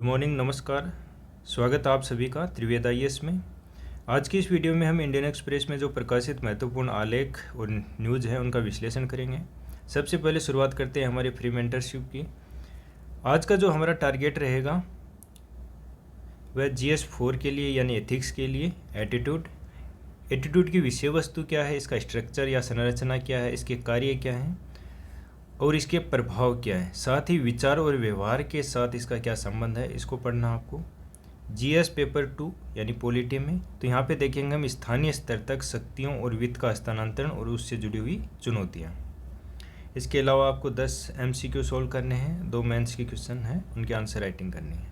Good morning, नमस्कार। स्वागत है आप सभी का त्रिवेद आईएएस में। आज की इस वीडियो में हम इंडियन एक्सप्रेस में जो प्रकाशित महत्वपूर्ण आलेख और न्यूज़ है उनका विश्लेषण करेंगे। सबसे पहले शुरुआत करते हैं हमारे फ्री मेंटरशिप की। आज का जो हमारा टारगेट रहेगा वह GS4 के लिए यानी एथिक्स के लिए एटीट्यूड की विषय वस्तु क्या है, इसका स्ट्रक्चर या संरचना क्या है, इसके कार्य क्या हैं और इसके प्रभाव क्या है, साथ ही विचार और व्यवहार के साथ इसका क्या संबंध है, इसको पढ़ना आपको। GS पेपर 2 यानी पॉलिटी में तो यहाँ पे देखेंगे हम स्थानीय स्तर तक शक्तियों और वित्त का हस्तांतरण और उससे जुड़ी हुई चुनौतियाँ। इसके अलावा आपको 10 MCQ सोल्व करने हैं, 2 मेंस के क्वेश्चन हैं, उनके आंसर राइटिंग करनी है।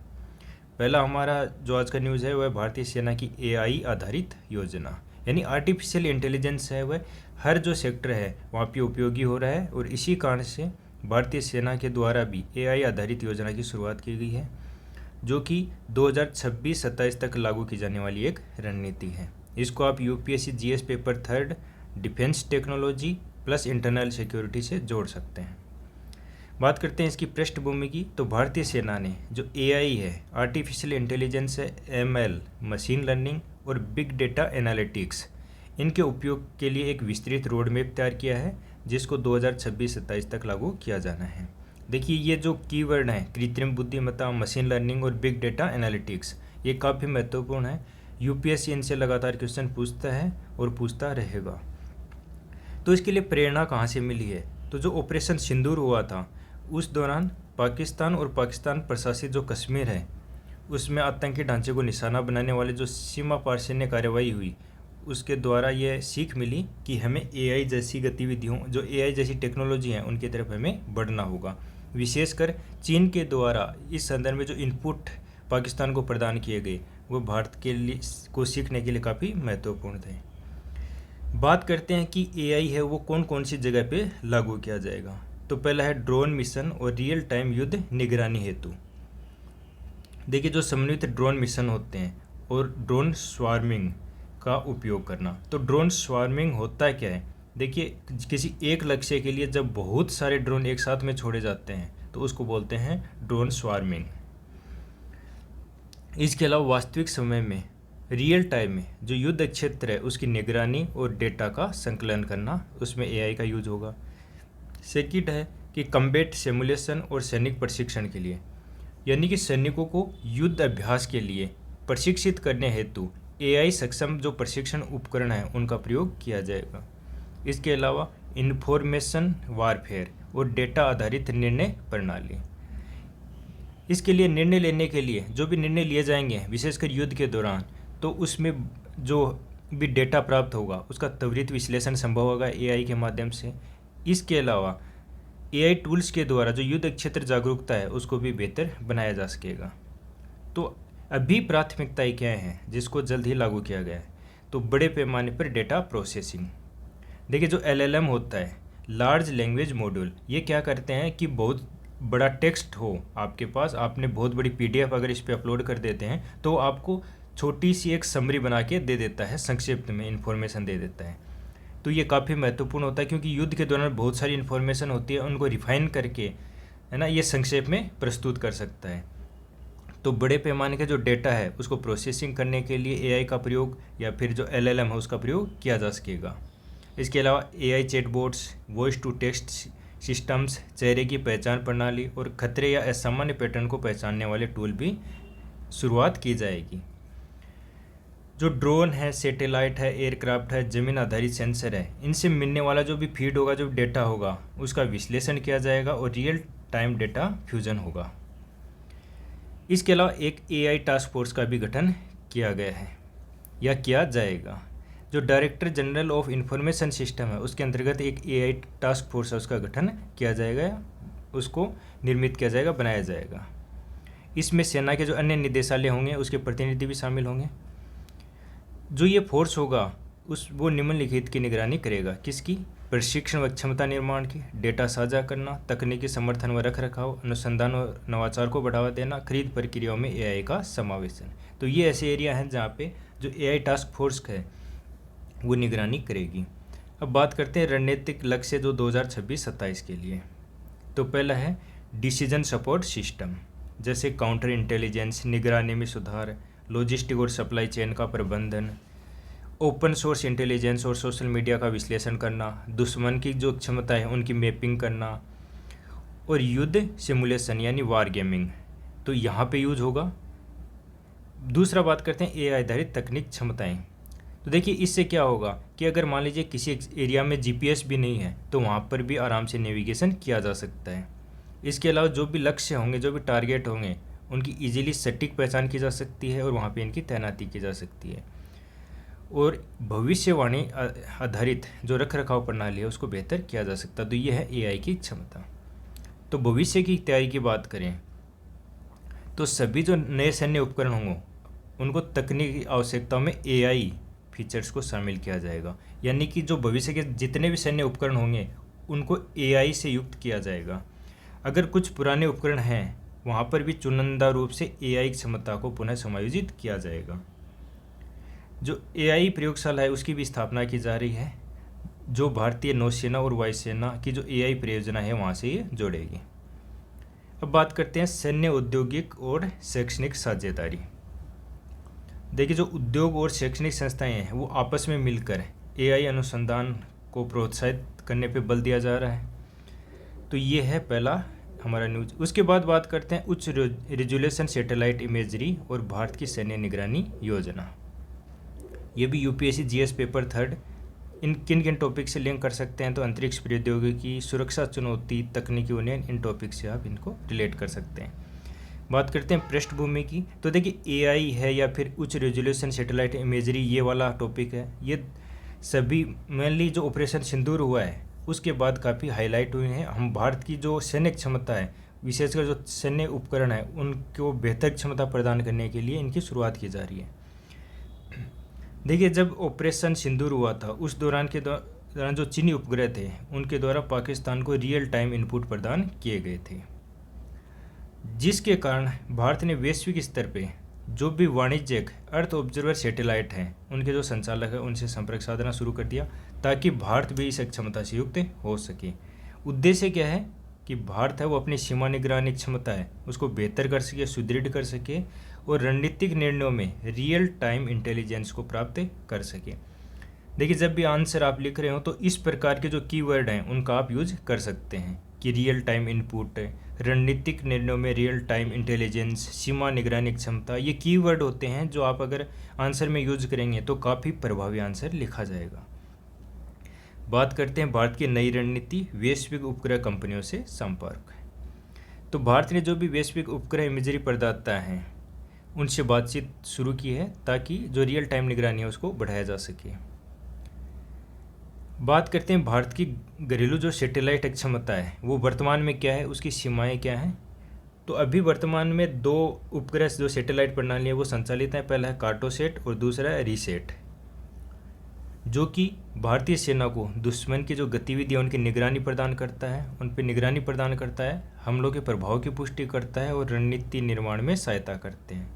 पहला हमारा जो आज का न्यूज़ है वह भारतीय सेना की AI आधारित योजना यानी आर्टिफिशियल इंटेलिजेंस है, वह हर जो सेक्टर है वहाँ पे उपयोगी हो रहा है और इसी कारण से भारतीय सेना के द्वारा भी AI आधारित योजना की शुरुआत की गई है, जो कि 2026-27 तक लागू की जाने वाली एक रणनीति है। इसको आप UPSC GS paper 3 defence technology plus internal security से जोड़ सकते हैं। बात करते हैं इसकी पृष्ठभूमि की, तो भारतीय सेना ने जो AI है, आर्टिफिशियल इंटेलिजेंस है, ML मशीन लर्निंग और बिग डेटा एनालिटिक्स, इनके उपयोग के लिए एक विस्तृत रोड मैप तैयार किया है जिसको 2026-27 तक लागू किया जाना है। देखिए ये जो कीवर्ड हैं कृत्रिम बुद्धिमत्ता, मशीन लर्निंग और बिग डेटा एनालिटिक्स, ये काफ़ी महत्वपूर्ण है। UPSC इनसे लगातार क्वेश्चन पूछता है और पूछता रहेगा। तो इसके लिए प्रेरणा कहाँ से मिली है? तो जो ऑपरेशन सिंदूर हुआ था उस दौरान पाकिस्तान और पाकिस्तान प्रशासित जो कश्मीर है उसमें आतंकी ढांचे को निशाना बनाने वाले जो सीमा पार सैन्य कार्रवाई हुई, उसके द्वारा यह सीख मिली कि हमें AI जैसी गतिविधियों, जो AI जैसी टेक्नोलॉजी हैं उनकी तरफ हमें बढ़ना होगा। विशेषकर चीन के द्वारा इस संदर्भ में जो इनपुट पाकिस्तान को प्रदान किए गए वो भारत के लिए को सीखने के लिए काफ़ी महत्वपूर्ण थे। बात करते हैं कि AI है वो कौन कौन सी जगह पे लागू किया जाएगा। तो पहला है ड्रोन मिशन और रियल टाइम युद्ध निगरानी हेतु। देखिए जो समन्वित ड्रोन मिशन होते हैं और ड्रोन स्वार्मिंग का उपयोग करना। तो ड्रोन स्वार्मिंग होता क्या है? देखिए किसी एक लक्ष्य के लिए जब बहुत सारे ड्रोन एक साथ में छोड़े जाते हैं तो उसको बोलते हैं ड्रोन स्वार्मिंग। इसके अलावा वास्तविक समय में, रियल टाइम में जो युद्ध क्षेत्र है उसकी निगरानी और डेटा का संकलन करना, उसमें AI का यूज होगा। सेकंड है कि कम्बैट सिमुलेशन और सैनिक प्रशिक्षण के लिए, यानी कि सैनिकों को युद्ध अभ्यास के लिए प्रशिक्षित करने हेतु AI सक्षम जो प्रशिक्षण उपकरण हैं उनका प्रयोग किया जाएगा। इसके अलावा इंफॉर्मेशन वारफेयर और डेटा आधारित निर्णय प्रणाली, इसके लिए निर्णय लेने के लिए जो भी निर्णय लिए जाएंगे विशेषकर युद्ध के दौरान, तो उसमें जो भी डेटा प्राप्त होगा उसका त्वरित विश्लेषण संभव होगा AI के माध्यम से। इसके अलावा AI टूल्स के द्वारा जो युद्ध क्षेत्र जागरूकता है उसको भी बेहतर बनाया जा सकेगा। तो अभी प्राथमिकताएं क्या हैं जिसको जल्द ही लागू किया गया है? तो बड़े पैमाने पर डेटा प्रोसेसिंग। देखिए जो LLM होता है, लार्ज लैंग्वेज मॉड्यूल, ये क्या करते हैं कि बहुत बड़ा टेक्स्ट हो आपके पास, आपने बहुत बड़ी PDF अगर इस पर अपलोड कर देते हैं तो आपको छोटी सी एक समरी बना के दे देता है, संक्षिप्त में इन्फॉर्मेशन दे देता है। तो ये काफ़ी महत्वपूर्ण होता है क्योंकि युद्ध के दौरान बहुत सारी इन्फॉर्मेशन होती है, उनको रिफाइन करके, है ना, ये संक्षेप में प्रस्तुत कर सकता है। तो बड़े पैमाने का जो डेटा है उसको प्रोसेसिंग करने के लिए AI का प्रयोग या फिर जो LLM है उसका प्रयोग किया जा सकेगा। इसके अलावा AI chatbots, voice to text systems, चेहरे की पहचान प्रणाली और खतरे या असामान्य पैटर्न को पहचानने वाले टूल भी शुरुआत की जाएगी। जो ड्रोन है, सैटेलाइट है, एयरक्राफ्ट है, ज़मीन आधारित सेंसर है, इनसे मिलने वाला जो भी फीड होगा, जो डेटा होगा, उसका विश्लेषण किया जाएगा और रियल टाइम डेटा फ्यूजन होगा। इसके अलावा एक AI टास्क फोर्स का भी गठन किया गया है या किया जाएगा। जो director general of information system है उसके अंतर्गत एक AI टास्क फोर्स है, उसका गठन किया जाएगा, उसको निर्मित किया जाएगा, बनाया जाएगा। इसमें सेना के जो अन्य निदेशालय होंगे उसके प्रतिनिधि भी शामिल होंगे। जो ये फोर्स होगा वो निम्नलिखित की निगरानी करेगा। किसकी? प्रशिक्षण व क्षमता निर्माण की, डेटा साझा करना, तकनीकी समर्थन व रखरखाव, अनुसंधान और नवाचार को बढ़ावा देना, खरीद प्रक्रियाओं में AI का समावेशन। तो ये ऐसे एरिया हैं जहाँ पे जो AI टास्क फोर्स है वो निगरानी करेगी। अब बात करते हैं रणनीतिक लक्ष्य जो 2026-27 के लिए। तो पहला है डिसीजन सपोर्ट सिस्टम। जैसे काउंटर इंटेलिजेंस, निगरानी में सुधार, लॉजिस्टिक और सप्लाई चेन का प्रबंधन, ओपन सोर्स इंटेलिजेंस और सोशल मीडिया का विश्लेषण करना, दुश्मन की जो क्षमता है उनकी मैपिंग करना, और युद्ध सिमुलेशन यानी वार गेमिंग, तो यहाँ पे यूज होगा। दूसरा बात करते हैं ए आधारित तकनीक क्षमताएं। तो देखिए इससे क्या होगा कि अगर मान लीजिए किसी एरिया में जीपीएस भी नहीं है तो वहाँ पर भी आराम से नेविगेशन किया जा सकता है। इसके अलावा जो भी लक्ष्य होंगे, जो भी टारगेट होंगे, उनकी इजीली सटीक पहचान की जा सकती है और वहाँ पे इनकी तैनाती की जा सकती है। और भविष्यवाणी आधारित जो रख रखाव प्रणाली है उसको बेहतर किया जा सकता है। तो ये है एआई की क्षमता। तो भविष्य की तैयारी की बात करें तो सभी जो नए सैन्य उपकरण होंगे उनको तकनीकी आवश्यकताओं में एआई फीचर्स को शामिल किया जाएगा, यानी कि जो भविष्य के जितने भी सैन्य उपकरण होंगे उनको एआई से युक्त किया जाएगा। अगर कुछ पुराने उपकरण हैं वहाँ पर भी चुनिंदा रूप से एआई क्षमता को पुनः समायोजित किया जाएगा। जो एआई प्रयोगशाला है उसकी भी स्थापना की जा रही है, जो भारतीय नौसेना और वायुसेना की जो एआई परियोजना है वहाँ से ये जोड़ेगी। अब बात करते हैं सैन्य, औद्योगिक और शैक्षणिक साझेदारी। देखिए जो उद्योग और शैक्षणिक संस्थाएं हैं वो आपस में मिलकर एआई अनुसंधान को प्रोत्साहित करने पे बल दिया जा रहा है। तो ये है पहला हमारा न्यूज। उसके बाद बात करते हैं उच्च रेजोल्यूशन सैटेलाइट इमेजरी और भारत की सैन्य निगरानी योजना। ये भी यूपीएससी जीएस पेपर 3 इन किन किन टॉपिक से लिंक कर सकते हैं, तो अंतरिक्ष प्रौद्योगिकी, सुरक्षा चुनौती, तकनीकी उन्नयन, इन टॉपिक से आप इनको रिलेट कर सकते हैं। बात करते हैं पृष्ठभूमि की। तो देखिए एआई है या फिर उच्च रेजोल्यूशन सैटेलाइट इमेजरी, ये वाला टॉपिक है, ये सभी मेनली जो ऑपरेशन सिंदूर हुआ है उसके बाद काफ़ी हाईलाइट हुए हैं। हम भारत की जो सैन्य क्षमता है, विशेषकर जो सैन्य उपकरण है, उनको बेहतर क्षमता प्रदान करने के लिए इनकी शुरुआत की जा रही है। देखिए जब ऑपरेशन सिंदूर हुआ था उस दौरान जो चीनी उपग्रह थे उनके द्वारा पाकिस्तान को रियल टाइम इनपुट प्रदान किए गए थे, जिसके कारण भारत ने वैश्विक स्तर पे जो भी वाणिज्यिक अर्थ ऑब्जर्वर सैटेलाइट हैं उनके जो संचालक हैं उनसे संपर्क साधना शुरू कर दिया ताकि भारत भी इस क्षमता से युक्त हो सके। उद्देश्य क्या है कि भारत है वो अपनी सीमा निगरानी क्षमता है उसको बेहतर कर सके, सुदृढ़ कर सके और रणनीतिक निर्णयों में रियल टाइम इंटेलिजेंस को प्राप्त कर सके। देखिए जब भी आंसर आप लिख रहे हो तो इस प्रकार के जो कीवर्ड हैं उनका आप यूज कर सकते हैं कि रियल टाइम इनपुट, रणनीतिक निर्णयों में रियल टाइम इंटेलिजेंस, सीमा निगरानी क्षमता, ये कीवर्ड होते हैं जो आप अगर आंसर में यूज करेंगे तो काफ़ी प्रभावी आंसर लिखा जाएगा। बात करते हैं भारत की नई रणनीति, वैश्विक उपग्रह कंपनियों से संपर्क। तो भारत ने जो भी वैश्विक उपग्रह इमेजरी प्रदाता हैं उनसे बातचीत शुरू की है ताकि जो रियल टाइम निगरानी है उसको बढ़ाया जा सके। बात करते हैं भारत की घरेलू जो सैटेलाइट क्षमता है वो वर्तमान में क्या है, उसकी सीमाएं क्या हैं। तो अभी वर्तमान में 2 उपग्रह जो सैटेलाइट प्रणाली है वो संचालित हैं। पहला है कार्टोसेट और दूसरा है रीसेट, जो कि भारतीय सेना को दुश्मन की जो गतिविधियाँ उनकी निगरानी प्रदान करता है, उन पर निगरानी प्रदान करता है, हमलों के प्रभाव की पुष्टि करता है और रणनीति निर्माण में सहायता करते हैं।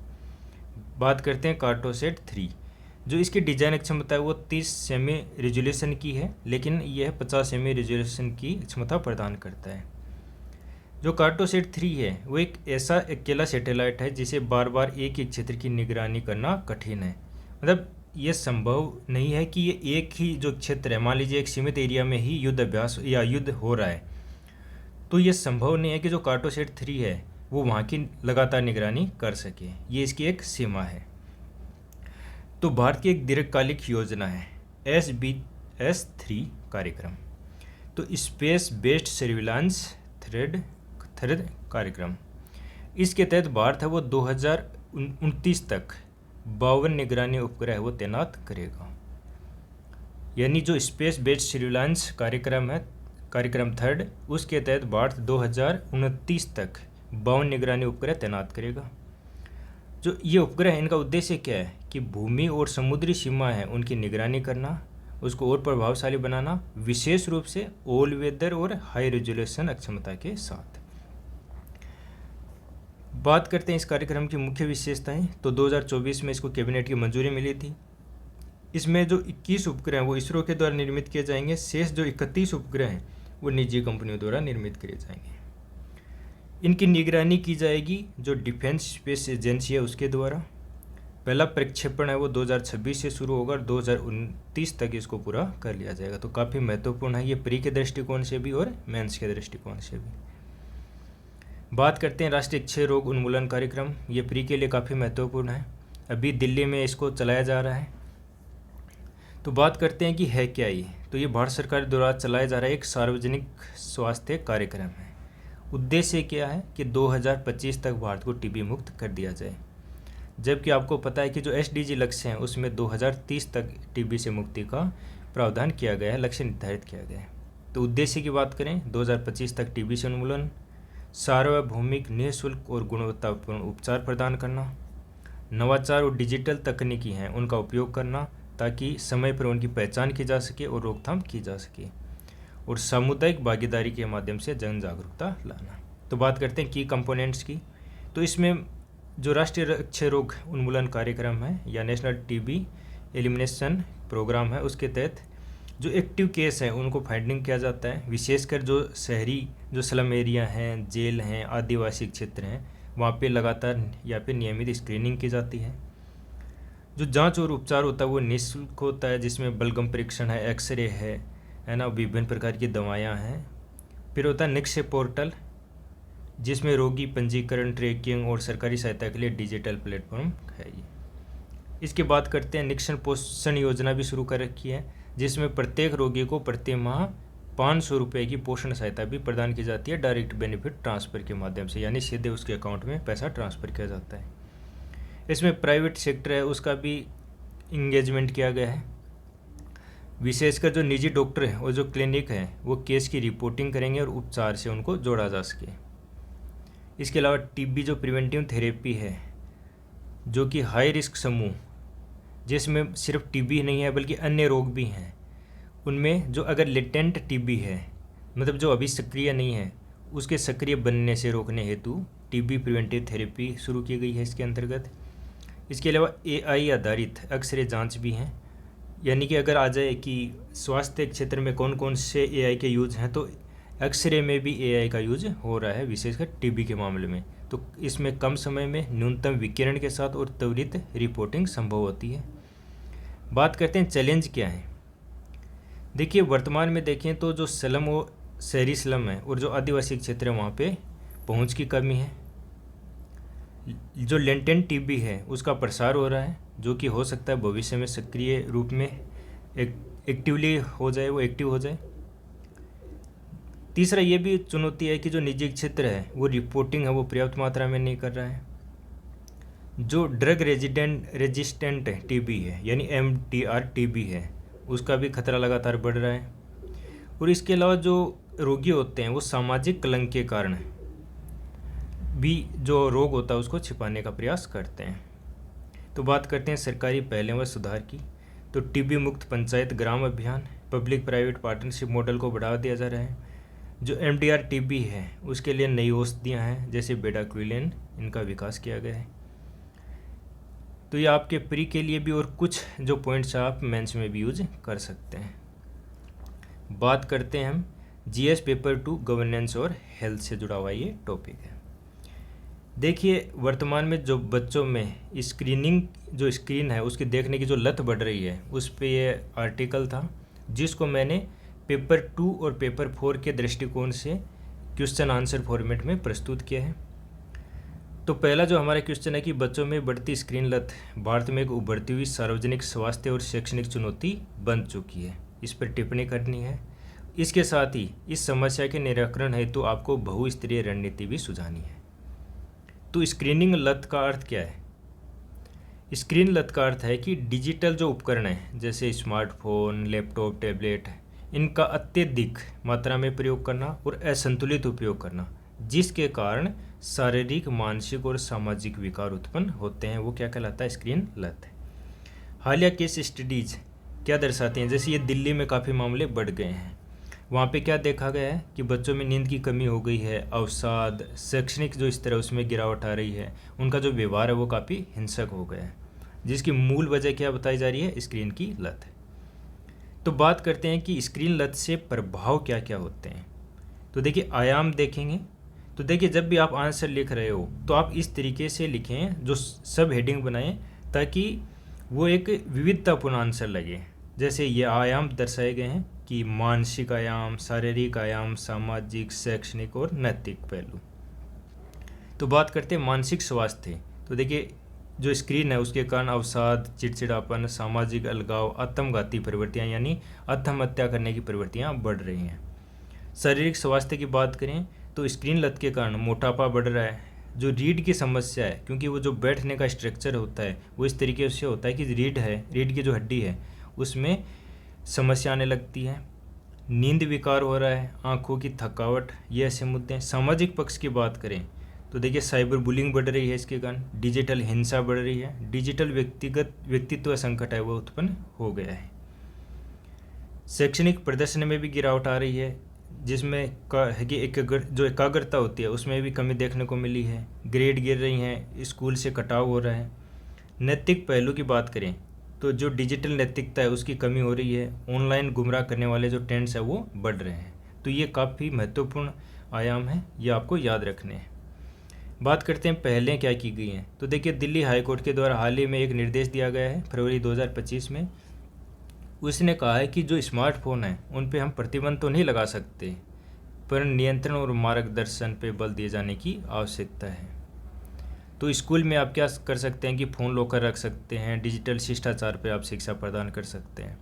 बात करते हैं कार्टोसेट 3, जो इसकी डिजाइन क्षमता है वो 30 सेमी रेजोल्यूशन की है, लेकिन यह 50 सेमी रेजोल्यूशन की क्षमता प्रदान करता है। जो कार्टोसेट 3 है वो एक ऐसा अकेला सैटेलाइट है जिसे बार बार एक ही क्षेत्र की निगरानी करना कठिन है। मतलब ये संभव नहीं है कि ये एक ही जो क्षेत्र है, मान लीजिए एक सीमित एरिया में ही युद्ध अभ्यास या युद्ध हो रहा है, तो ये संभव नहीं है कि जो कार्टोसेट 3 है वो वहाँ की लगातार निगरानी कर सके। ये इसकी एक सीमा है। तो भारत की एक दीर्घकालिक योजना है SBS-3 कार्यक्रम, तो स्पेस बेस्ड सर्विलांस थ्रेड कार्यक्रम। इसके तहत भारत है वो 2029 तक 52 निगरानी उपग्रह वो तैनात करेगा। यानी जो स्पेस बेस्ड सर्विलांस कार्यक्रम है, कार्यक्रम 3, उसके तहत भारत 2029 तक 52 निगरानी उपग्रह तैनात करेगा। जो ये उपग्रह है इनका उद्देश्य क्या है कि भूमि और समुद्री सीमा है उनकी निगरानी करना, उसको और प्रभावशाली बनाना, विशेष रूप से ऑल वेदर और हाई रेजोल्यूशन अक्षमता के साथ। बात करते हैं इस कार्यक्रम की मुख्य विशेषताएं। तो 2024 में इसको कैबिनेट की मंजूरी मिली थी। इसमें जो 21 उपग्रह हैं वो इसरो के द्वारा निर्मित किए जाएंगे, शेष जो 31 उपग्रह हैं वो निजी कंपनियों द्वारा निर्मित किए जाएंगे। इनकी निगरानी की जाएगी जो डिफेंस स्पेस एजेंसी है उसके द्वारा। पहला प्रक्षेपण है वो 2026 से शुरू होगा और 2029 तक इसको पूरा कर लिया जाएगा। तो काफ़ी महत्वपूर्ण है ये प्री के दृष्टिकोण से भी और मेंस के दृष्टिकोण से भी। बात करते हैं राष्ट्रीय क्षय रोग उन्मूलन कार्यक्रम। ये प्री के लिए काफ़ी महत्वपूर्ण है, अभी दिल्ली में इसको चलाया जा रहा है। तो बात करते हैं कि है क्या ये। तो ये भारत सरकार द्वारा चलाया जा रहा है एक सार्वजनिक स्वास्थ्य कार्यक्रम है। उद्देश्य क्या है कि 2025 तक भारत को टीबी मुक्त कर दिया जाए, जबकि आपको पता है कि जो SDG लक्ष्य हैं उसमें 2030 तक टीबी से मुक्ति का प्रावधान किया गया है, लक्ष्य निर्धारित किया गया है। तो उद्देश्य की बात करें 2025 तक टीबी से उन्मूलन, सार्वभौमिक निःशुल्क और गुणवत्तापूर्ण उपचार प्रदान करना, नवाचार और डिजिटल तकनीकी हैं उनका उपयोग करना ताकि समय पर उनकी पहचान की जा सके और रोकथाम की जा सके, और सामुदायिक भागीदारी के माध्यम से जन जागरूकता लाना। तो बात करते हैं की कंपोनेंट्स की। तो इसमें जो राष्ट्रीय क्षय रोग उन्मूलन कार्यक्रम है या नेशनल टीबी एलिमिनेशन प्रोग्राम है उसके तहत जो एक्टिव केस हैं उनको फाइंडिंग किया जाता है, विशेषकर जो शहरी जो स्लम एरिया हैं, जेल हैं, आदिवासी क्षेत्र हैं, वहाँ पे लगातार या फिर नियमित स्क्रीनिंग की जाती है। जो जांच और उपचार होता है वो निःशुल्क होता है, जिसमें बलगम परीक्षण है, एक्सरे है ना, विभिन्न प्रकार की दवाइयाँ हैं। फिर होता है निक्षय पोर्टल, जिसमें रोगी पंजीकरण, ट्रैकिंग और सरकारी सहायता के लिए डिजिटल प्लेटफॉर्म है ये। इसके बाद करते हैं निक्षण पोषण योजना भी शुरू कर रखी है, जिसमें प्रत्येक रोगी को प्रति माह 500 रुपये की पोषण सहायता भी प्रदान की जाती है डायरेक्ट बेनिफिट ट्रांसफ़र के माध्यम से, यानी सीधे उसके अकाउंट में पैसा ट्रांसफ़र किया जाता है। इसमें प्राइवेट सेक्टर है उसका भी इंगेजमेंट किया गया है, विशेषकर जो निजी डॉक्टर हैं और जो क्लिनिक हैं वो केस की रिपोर्टिंग करेंगे और उपचार से उनको जोड़ा जा सके। इसके अलावा टीबी जो प्रिवेंटिव थेरेपी है, जो कि हाई रिस्क समूह, जिसमें सिर्फ टीबी नहीं है बल्कि अन्य रोग भी हैं, उनमें जो अगर लेटेंट टीबी है, मतलब जो अभी सक्रिय नहीं है, उसके सक्रिय बनने से रोकने हेतु टीबी प्रिवेंटिव थेरेपी शुरू की गई है इसके अंतर्गत। इसके अलावा AI आधारित एक्सरे जांच भी हैं, यानी कि अगर आ जाए कि स्वास्थ्य क्षेत्र में कौन कौन से AI के यूज हैं, तो एक्सरे में भी AI का यूज हो रहा है, विशेषकर टीबी के मामले में। तो इसमें कम समय में न्यूनतम विकिरण के साथ और त्वरित रिपोर्टिंग संभव होती है। बात करते हैं चैलेंज क्या है। देखिए वर्तमान में देखें तो जो स्लम वो शहरी स्लम है और जो आदिवासी क्षेत्र है वहाँ पे पहुँच की कमी है। जो लेटेंट टीबी है उसका प्रसार हो रहा है, जो कि हो सकता है भविष्य में सक्रिय रूप में एक्टिवली हो जाए, वो एक्टिव हो जाए। तीसरा ये भी चुनौती है कि जो निजी क्षेत्र है वो रिपोर्टिंग है वो पर्याप्त मात्रा में नहीं कर रहा है। जो ड्रग रेजिस्टेंट टीबी है यानी MDR टीबी है, उसका भी खतरा लगातार बढ़ रहा है। और इसके अलावा जो रोगी होते हैं वो सामाजिक कलंक के कारण भी जो रोग होता है उसको छिपाने का प्रयास करते हैं। तो बात करते हैं सरकारी पहलों व सुधार की। तो टीबी मुक्त पंचायत ग्राम अभियान, पब्लिक प्राइवेट पार्टनरशिप मॉडल को बढ़ावा दिया जा रहा है। जो MDR टीबी है उसके लिए नई औषधियाँ हैं जैसे बेडाक्विलिन, इनका विकास किया गया है। तो ये आपके प्री के लिए भी, और कुछ जो पॉइंट्स आप मेंस में भी यूज कर सकते हैं। बात करते हैं हम GS पेपर 2 गवर्नेंस और हेल्थ से जुड़ा हुआ ये टॉपिक है। देखिए वर्तमान में जो बच्चों में स्क्रीनिंग जो स्क्रीन है उसकी देखने की जो लत बढ़ रही है, उस पे ये आर्टिकल था जिसको मैंने पेपर 2 और पेपर 4 के दृष्टिकोण से क्वेश्चन आंसर फॉर्मेट में प्रस्तुत किया है। तो पहला जो हमारा क्वेश्चन है कि बच्चों में बढ़ती स्क्रीन लत भारत में एक उभरती हुई सार्वजनिक स्वास्थ्य और शैक्षणिक चुनौती बन चुकी है, इस पर टिप्पणी करनी है। इसके साथ ही इस समस्या के निराकरण हेतु आपको बहुस्तरीय रणनीति भी सुझानी है। तो स्क्रीनिंग लत का अर्थ क्या है? स्क्रीन लत का अर्थ है कि डिजिटल जो उपकरण हैं जैसे स्मार्टफोन, लैपटॉप, टैबलेट, इनका अत्यधिक मात्रा में प्रयोग करना और असंतुलित उपयोग करना, जिसके कारण शारीरिक, मानसिक और सामाजिक विकार उत्पन्न होते हैं, वो क्या कहलाता है? स्क्रीन लत। हालिया केस स्टडीज क्या दर्शाते हैं? जैसे ये दिल्ली में काफ़ी मामले बढ़ गए हैं, वहाँ पे क्या देखा गया है कि बच्चों में नींद की कमी हो गई है, अवसाद, शैक्षणिक जो स्तर है उसमें गिरावट आ रही है, उनका जो व्यवहार है वो काफ़ी हिंसक हो गया है, जिसकी मूल वजह क्या बताई जा रही है? स्क्रीन की लत। तो बात करते हैं कि स्क्रीन लत से प्रभाव क्या क्या होते हैं। तो देखिए आयाम देखेंगे तो देखिए जब भी आप आंसर लिख रहे हो तो आप इस तरीके से लिखें, जो सब हेडिंग बनाएं, ताकि वो एक विविधतापूर्ण आंसर लगे। जैसे ये आयाम दर्शाए गए हैं कि मानसिक आयाम, शारीरिक आयाम, सामाजिक, शैक्षणिक और नैतिक पहलू। तो बात करते हैं मानसिक स्वास्थ्य। तो देखिए जो स्क्रीन है उसके कारण अवसाद, चिड़चिड़ापन, सामाजिक अलगाव, आत्मघाती प्रवृत्तियाँ यानी आत्महत्या करने की प्रवृत्तियाँ बढ़ रही हैं। शारीरिक स्वास्थ्य की बात करें तो स्क्रीन लत के कारण मोटापा बढ़ रहा है। जो रीढ़ की समस्या है, क्योंकि वो जो बैठने का स्ट्रक्चर होता है वो इस तरीके से होता है कि रीढ़ की जो हड्डी है उसमें समस्या आने लगती है। नींद विकार हो रहा है, आँखों की थकावट, ये ऐसे मुद्दे हैं। सामाजिक पक्ष की बात करें तो देखिए साइबर बुलिंग बढ़ रही है इसके कारण, डिजिटल हिंसा बढ़ रही है, डिजिटल व्यक्तित्व संकट है वो उत्पन्न हो गया है। शैक्षणिक प्रदर्शन में भी गिरावट आ रही है, जिसमें कि एकाग्रता होती है उसमें भी कमी देखने को मिली है। ग्रेड गिर रही हैं, स्कूल से कटाव हो रहा है। नैतिक पहलू की बात करें तो जो डिजिटल नैतिकता है उसकी कमी हो रही है। ऑनलाइन गुमराह करने वाले जो ट्रेंड्स है वो बढ़ रहे हैं। तो ये काफ़ी महत्वपूर्ण आयाम है, ये आपको याद रखने हैं। बात करते हैं पहलें क्या की गई हैं। तो देखिए दिल्ली हाई कोर्ट के द्वारा हाल ही में एक निर्देश दिया गया है फरवरी 2025 में। उसने कहा है कि जो स्मार्टफोन है उन पे हम प्रतिबंध तो नहीं लगा सकते, पर नियंत्रण और मार्गदर्शन पे बल दिए जाने की आवश्यकता है। तो स्कूल में आप क्या कर सकते हैं कि फ़ोन लॉकर रख सकते हैं, डिजिटल शिष्टाचार पे आप शिक्षा प्रदान कर सकते हैं।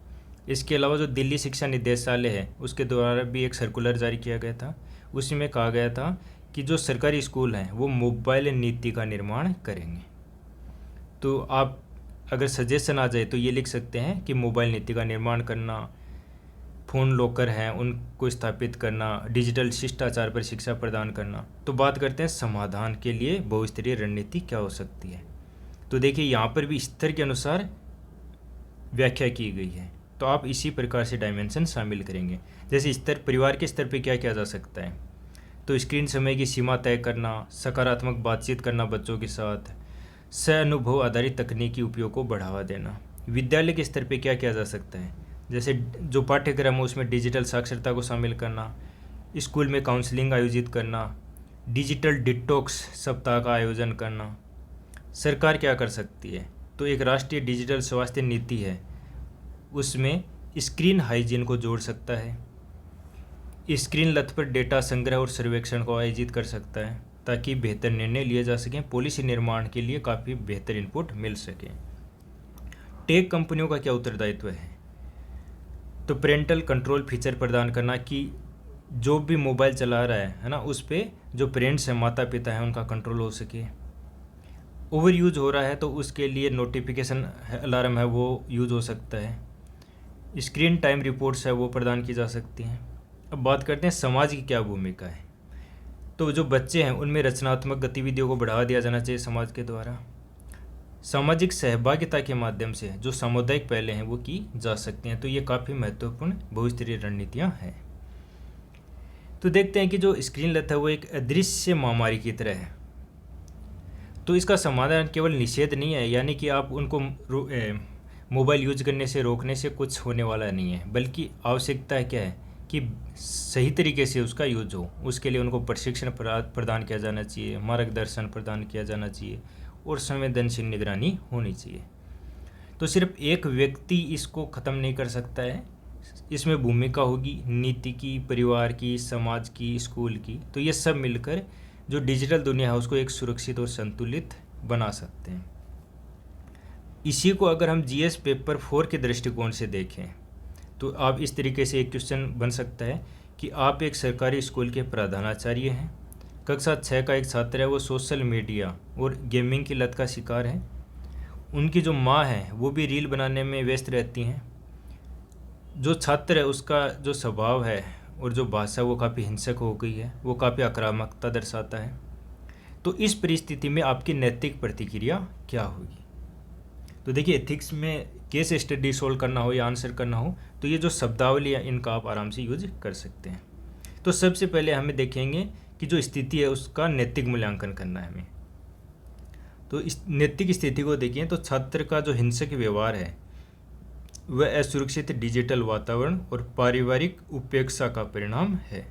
इसके अलावा जो दिल्ली शिक्षा निदेशालय है उसके द्वारा भी एक सर्कुलर जारी किया गया था। उसमें कहा गया था कि जो सरकारी स्कूल हैं वो मोबाइल नीति का निर्माण करेंगे। तो आप अगर सजेशन आ जाए तो ये लिख सकते हैं कि मोबाइल नीति का निर्माण करना, फ़ोन लॉकर हैं उनको स्थापित करना, डिजिटल शिष्टाचार पर शिक्षा प्रदान करना। तो बात करते हैं समाधान के लिए बहुस्तरीय रणनीति क्या हो सकती है। तो देखिए यहाँ पर भी स्तर के अनुसार व्याख्या की गई है, तो आप इसी प्रकार से डायमेंशन शामिल करेंगे। जैसे स्तर, परिवार के स्तर पर क्या किया जा सकता है, तो स्क्रीन समय की सीमा तय करना, सकारात्मक बातचीत करना बच्चों के साथ, सह-अनुभव आधारित तकनीकी उपयोग को बढ़ावा देना। विद्यालय के स्तर पे क्या किया जा सकता है, जैसे जो पाठ्यक्रम है उसमें डिजिटल साक्षरता को शामिल करना, स्कूल में काउंसलिंग आयोजित करना, डिजिटल डिटॉक्स सप्ताह का आयोजन करना। सरकार क्या कर सकती है, तो एक राष्ट्रीय डिजिटल स्वास्थ्य नीति है, उसमें स्क्रीन हाइजीन को जोड़ सकता है। स्क्रीन लत पर डेटा संग्रह और सर्वेक्षण को आयोजित कर सकता है ताकि बेहतर निर्णय लिए जा सकें, पॉलिसी निर्माण के लिए काफ़ी बेहतर इनपुट मिल सके। टेक कंपनियों का क्या उत्तरदायित्व है, तो पेरेंटल कंट्रोल फीचर प्रदान करना कि जो भी मोबाइल चला रहा है ना, उस पर जो पेरेंट्स हैं, माता पिता हैं, उनका कंट्रोल हो सके। ओवर यूज हो रहा है तो उसके लिए नोटिफिकेशन अलार्म है वो यूज हो सकता है। स्क्रीन टाइम रिपोर्ट्स है वो प्रदान की जा सकती हैं। अब बात करते हैं समाज की क्या भूमिका है। तो जो बच्चे हैं उनमें रचनात्मक गतिविधियों को बढ़ावा दिया जाना चाहिए समाज के द्वारा। सामाजिक सहभागिता के माध्यम से जो सामुदायिक पहलें हैं वो की जा सकती हैं। तो ये काफ़ी महत्वपूर्ण बहुस्तरीय रणनीतियाँ हैं। तो देखते हैं कि जो स्क्रीन लत है वो एक अदृश्य महामारी की तरह है। तो इसका समाधान केवल निषेध नहीं है, यानी कि आप उनको मोबाइल यूज करने से रोकने से कुछ होने वाला नहीं है, बल्कि आवश्यकता क्या है कि सही तरीके से उसका यूज हो। उसके लिए उनको प्रशिक्षण प्रदान किया जाना चाहिए, मार्गदर्शन प्रदान किया जाना चाहिए और संवेदनशील निगरानी होनी चाहिए। तो सिर्फ एक व्यक्ति इसको ख़त्म नहीं कर सकता है, इसमें भूमिका होगी नीति की, परिवार की, समाज की, स्कूल की। तो ये सब मिलकर जो डिजिटल दुनिया है उसको एक सुरक्षित और संतुलित बना सकते हैं। इसी को अगर हम जीएस पेपर 4 के दृष्टिकोण से देखें तो आप इस तरीके से एक क्वेश्चन बन सकता है कि आप एक सरकारी स्कूल के प्रधानाचार्य हैं, कक्षा 6 का एक छात्र है, वो सोशल मीडिया और गेमिंग की लत का शिकार है। उनकी जो माँ है वो भी रील बनाने में व्यस्त रहती हैं। जो छात्र है उसका जो स्वभाव है और जो भाषा वो काफ़ी हिंसक हो गई है, वो काफ़ी आक्रामकता दर्शाता है। तो इस परिस्थिति में आपकी नैतिक प्रतिक्रिया क्या होगी। तो देखिए एथिक्स में केस स्टडी सोल्व करना हो या आंसर करना हो तो ये जो शब्दावली है इनका आप आराम से यूज कर सकते हैं। तो सबसे पहले हमें देखेंगे कि जो स्थिति है उसका नैतिक मूल्यांकन करना है हमें। तो इस नैतिक स्थिति को देखें तो छात्र का जो हिंसक व्यवहार है वह असुरक्षित डिजिटल वातावरण और पारिवारिक उपेक्षा का परिणाम है।